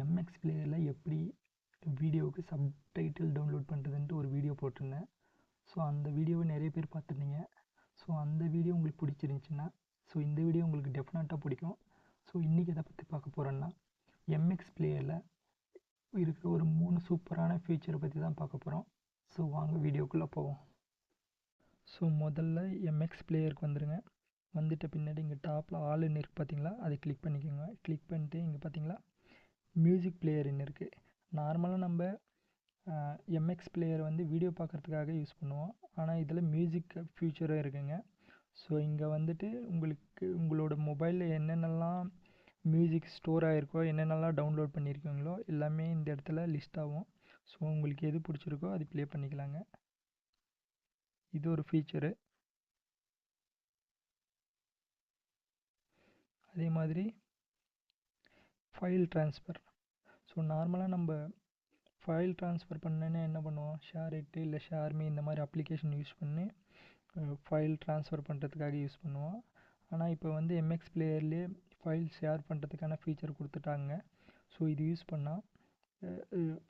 MX பிளேயரில் எப்படி வீடியோவுக்கு subtitle download பண்ணுறதுன்ட்டு ஒரு வீடியோ போட்டிருந்தேன். ஸோ அந்த வீடியோவை நிறைய பேர் பார்த்துருந்தீங்க. ஸோ அந்த வீடியோ உங்களுக்கு பிடிச்சிருந்துச்சின்னா இந்த வீடியோ உங்களுக்கு டெஃபினட்டாக பிடிக்கும். ஸோ இன்றைக்கி எதை பற்றி பார்க்க போகிறோன்னா எம்எக்ஸ் பிளேயரில் இருக்கிற ஒரு 3 சூப்பரான ஃபீச்சரை பற்றி தான் பார்க்க போகிறோம். ஸோ வாங்க வீடியோக்குள்ளே போவோம். ஸோ முதல்ல எம்எக்ஸ் பிளேயருக்கு வந்துடுங்க. வந்துட்ட பின்னாடி இங்கே டாப்பில் ஆல்னு இருக்குது பார்த்தீங்களா, அதை கிளிக் பண்ணிக்கோங்க. கிளிக் பண்ணிட்டு இங்கே பார்த்தீங்களா மியூசிக் பிளேயர்னு இருக்குது. நார்மலாக நம்ம எம்எக்ஸ் பிளேயர் வந்து வீடியோ பார்க்குறதுக்காக யூஸ் பண்ணுவோம். ஆனால் இதில் மியூசிக் ஃபியூச்சரும் இருக்குங்க. ஸோ இங்கே வந்துட்டு உங்களோட மொபைலில் என்னென்னலாம் மியூசிக் ஸ்டோர் ஆகிருக்கோ, என்னென்னலாம் டவுன்லோட் பண்ணியிருக்கீங்களோ எல்லாமே இந்த இடத்துல லிஸ்ட் ஆகும். ஸோ உங்களுக்கு எது பிடிச்சிருக்கோ அது ப்ளே பண்ணிக்கலாங்க. இது ஒரு ஃபீச்சரு. அதே மாதிரி ஃபைல் ட்ரான்ஸ்ஃபர். ஸோ நார்மலாக நம்ம ஃபைல் ட்ரான்ஸ்ஃபர் பண்ணேன்னா என்ன பண்ணுவோம், ஷேர் இல்லை ஷேர்மி இந்த மாதிரி அப்ளிகேஷன் யூஸ் பண்ணி ஃபைல் ட்ரான்ஸ்ஃபர் பண்ணுறதுக்காக யூஸ் பண்ணுவோம். ஆனால் இப்போ வந்து எம்எக்ஸ் பிளேயர்லேயே ஃபைல் ஷேர் பண்ணுறதுக்கான ஃபீச்சர் கொடுத்துட்டாங்க. ஸோ இது யூஸ் பண்ணால்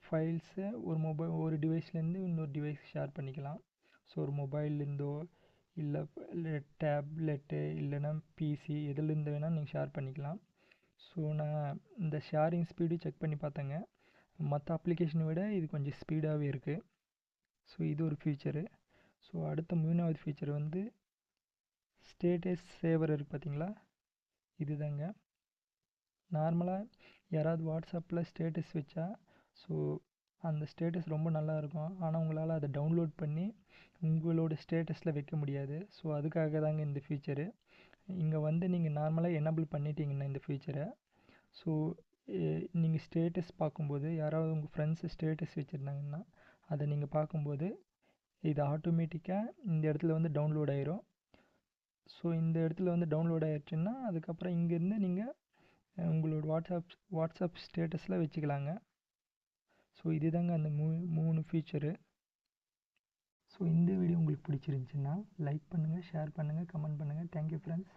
ஃபைல்ஸை ஒரு டிவைஸ்லேருந்து இன்னொரு டிவைஸ் ஷேர் பண்ணிக்கலாம். ஸோ ஒரு மொபைல்லேருந்தோ இல்லை டேப்லெட்டு இல்லைன்னா பிசி எதுலேருந்து வேணால் நீங்கள் ஷேர் பண்ணிக்கலாம். ஸோ நான் இந்த ஷேரிங் ஸ்பீடு செக் பண்ணி பார்த்தேங்க. மற்ற அப்ளிகேஷனை விட இது கொஞ்சம் ஸ்பீடாகவே இருக்குது. ஸோ இது ஒரு ஃபீச்சரு. ஸோ அடுத்த 3வது ஃபீச்சர் வந்து ஸ்டேட்டஸ் சேவர் இருக்குது பார்த்தீங்களா, இதுதாங்க. நார்மலாக யாராவது வாட்ஸ்அப்பில் ஸ்டேட்டஸ் வச்சா ஸோ அந்த ஸ்டேட்டஸ் ரொம்ப நல்லா இருக்கும். ஆனால் உங்களால் அதை டவுன்லோட் பண்ணி உங்களோட ஸ்டேட்டஸில் வைக்க முடியாது. ஸோ அதுக்காக தாங்க இந்த ஃபீச்சரு. இங்கே வந்து நீங்கள் நார்மலாக எனேபிள் பண்ணிட்டீங்கன்னா இந்த ஃபீச்சரை, ஸோ நீங்கள் ஸ்டேட்டஸ் பார்க்கும்போது யாராவது உங்கள் ஃப்ரெண்ட்ஸு ஸ்டேட்டஸ் வச்சுருந்தாங்கன்னா அதை நீங்கள் பார்க்கும்போது இது ஆட்டோமேட்டிக்காக இந்த இடத்துல வந்து டவுன்லோட் ஆயிரும். ஸோ இந்த இடத்துல வந்து டவுன்லோட் ஆயிடுச்சுன்னா அதுக்கப்புறம் இங்கேருந்து நீங்கள் உங்களோட வாட்ஸ்அப் ஸ்டேட்டஸில் வச்சுக்கலாங்க. ஸோ இதுதாங்க அந்த 3 ஃபீச்சரு. ஸோ இந்த வீடியோ உங்களுக்கு பிடிச்சிருந்துச்சின்னா லைக் பண்ணுங்கள், ஷேர் பண்ணுங்கள், கமெண்ட் பண்ணுங்கள். Thank you friends.